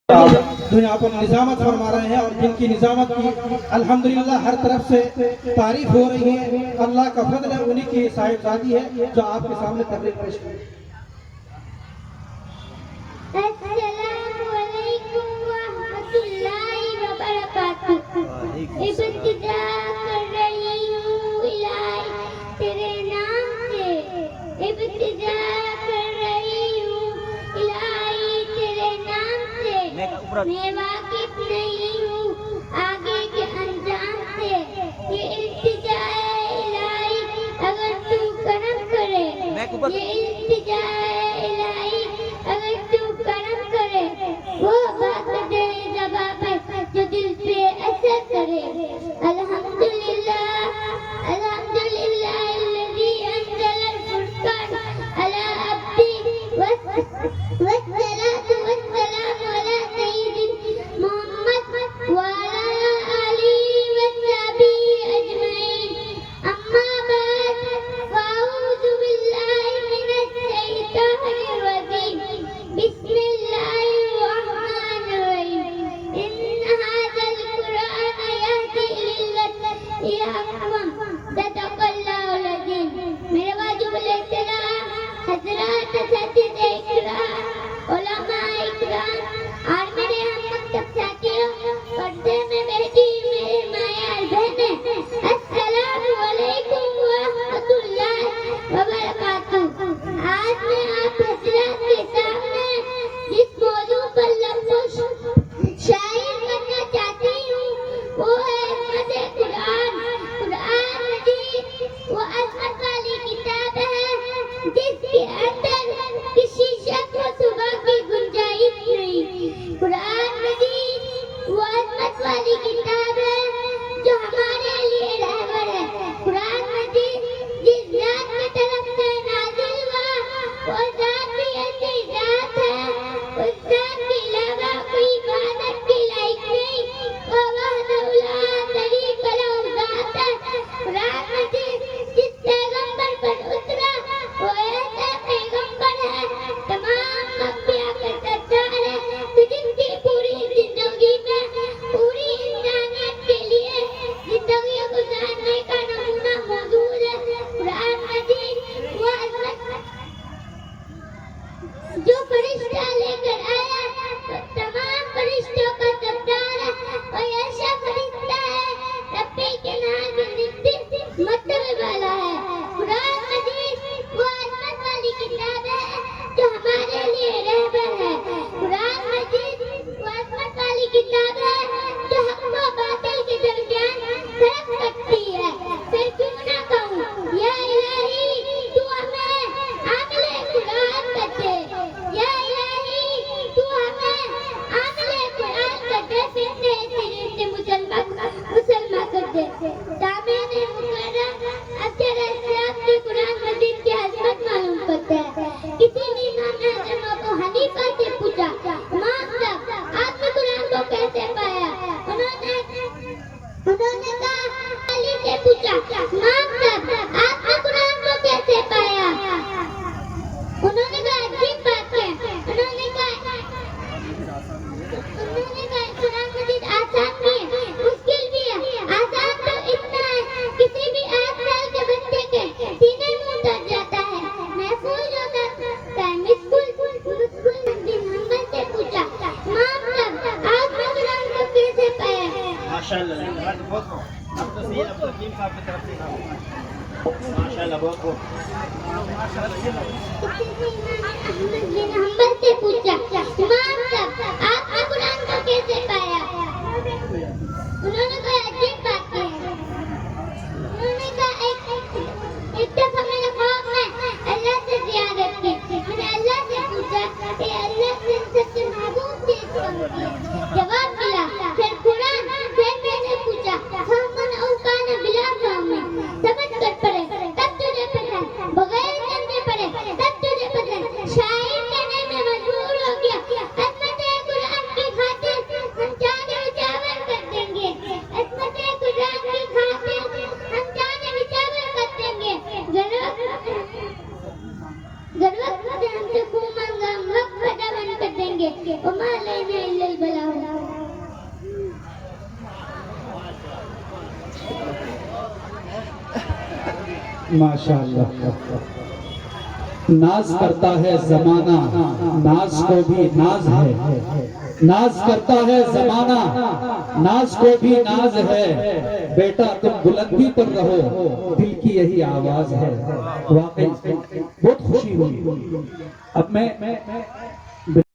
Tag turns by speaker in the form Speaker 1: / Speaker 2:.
Speaker 1: दुनिया पर निजामत फरमा रहे हैं और जिनकी निजामत की अल्हम्दुलिल्लाह हर तरफ से तारीफ हो रही है। अल्लाह का फजल है, उन्हीं की साहिबजादी है जो आपके सामने तकरीर पेश करें।
Speaker 2: अस्सलामु अलैकुम व रहमतुल्लाहि व बरकातुहू। इब्तिदा कर रही हूँ इलाही तेरे नाम से, इब्तिदा कर रही हूँ इलाही तेरे नाम से। मैं वाकिफ नहीं हूँ आगे के अंजाम से, ये इल्तिजा है इलाही अगर तू करम करे, ये इल्तिजा है इलाही अगर तू करम करे, वो बात दे जवाब जो दिल पे असर करे। अल्हम्दुलिल्लाह अल्हम्दुलिल्लाह अल्लज़ी अंज़ल अल-फुरक़ान अला अब्दी वस्सलातु वस्सलामु अला सय्यिदिना मुहम्मद व अला आलिहि व सहबिहि अजमईन। अम्मा बाद फ़अऊज़ु बिल्लाहि मिनश शैतानिर रजीम। बिस्मिल्लाहिर रहमानिर रहीम। इन्न हाज़ल कुरआन यहदी लिल्लती हिय अक़वम। सदक़ल्लाहुल अज़ीम। मेरे वाजिबुल एहतराम हज़रात, असातिज़े इकराम, उलमा इकराम और मेरे हम मकतब साथियों, पर्दे में बैठी मेरी मायार बहनें, अस्सलामु अलैकुम व रहमतुल्लाहि व बरकातुहू। आज मैं आप हज़रात के सामने जिस मौजू पर लफ्ज़ शायर करना चाहती हूँ वो है अज़मत कुरान। कुरान मजीद वो अज़मत वाली किताब है जिसके अंदर किसी शक व शुबा की गुंजाइश नहीं। कुरान मजीद वो अज़मत वाली किताब है जो हमारे लिए रहबर है। कुरान मजीद जिस जात की तरफ से नाज़िल हुआ वो जात भी ऐसी जात है, उस जात के अलावा कोई इबादत के लायक नहीं, वो वहदहू ला शरीक लहू ज़ात है। कुरान मजीद जिस पैगंबर पर उतरा वो ऐसा पैगंबर है तमाम अंबिया का सरदार है, तो जिनकी पूरी जिंदगी में पूरी इंसानियत के लिए जिंदगी गुजारने का नमूना मौजूद है। कुरान मजीद वो अज़मत जो फरिश्ता लेकर आया तो तमाम फरिश्तों का सरदार है, और ऐसा फरिश्ता है रब्बे के नाम में मर्तबे वाला है। कुरान मजीद वो अज़मत वाली किताब है जो हमारे लिए रहबर है। कुरान मजीद वो अज़मत वाली किताब है जो हक व बातिल के दरमियान फर्क करती है। फिर क्यों ना कहूँ या इलाही तू हमें आमिले कुरान कर दे, या इलाही तू हमें आमिले कुरान कर दे, फिर तेरे मुसलमान कर दे। तामीने मुकर्रम अब जरा से आपके कुरान मजीद की अज़मत मालूम करते हैं। किसी ने इमाम आज़म अबू हनीफा से पूछा, इमाम साहब आपने कुरान को कैसे पाया? उन्होंने कहा अली से पूछा, इमाम साहब आपने कुरान को कैसे पाया? उन्होंने कहा अजीब बात है। उन्होंने कहा कुरान मजीद आसान भी है मुश्किल भी है। आसान तो इतना है किसी भी 8 साल के बच्चे के सीने में उतर जाता है, महफूज होता है। मुश्किल दिन हम्बल से पूछा, इमाम साहब आपने कुरान को कैसे पाया?
Speaker 3: माशाल्लाह अब तो सही, अब तो टीम साहब की तरफ से माशाल्लाह बहुत बहुत
Speaker 2: हम्बल से पूछा, इमाम साहब आपने कुरान को कैसे पाया? उन्होंने कहा अजीब बात है। उन्होंने कहा एक दफा मैंने ख्वाब में अल्लाह से ज़ियारत की। मैंने अल्लाह से पूछा कि अल्लाह से सच्चे महबूब से जवाब मिला, फिर कुरान, फिर मैंने पूछा हमन औकान बिला में समझ कर पढ़े तब तुझे पसंद, बगैर समझे पढ़े तब तुझे पसंद। शायर कहने में मजबूर हो गया, अज़मत
Speaker 4: माशाअल्लाह। नाज करता है जमाना, नाज को भी नाज है, नाज करता है जमाना, नाज को भी नाज है, बेटा तुम बुलंदी पर रहो, दिल की यही आवाज है। वाकई बहुत खुशी हुई। अब मैं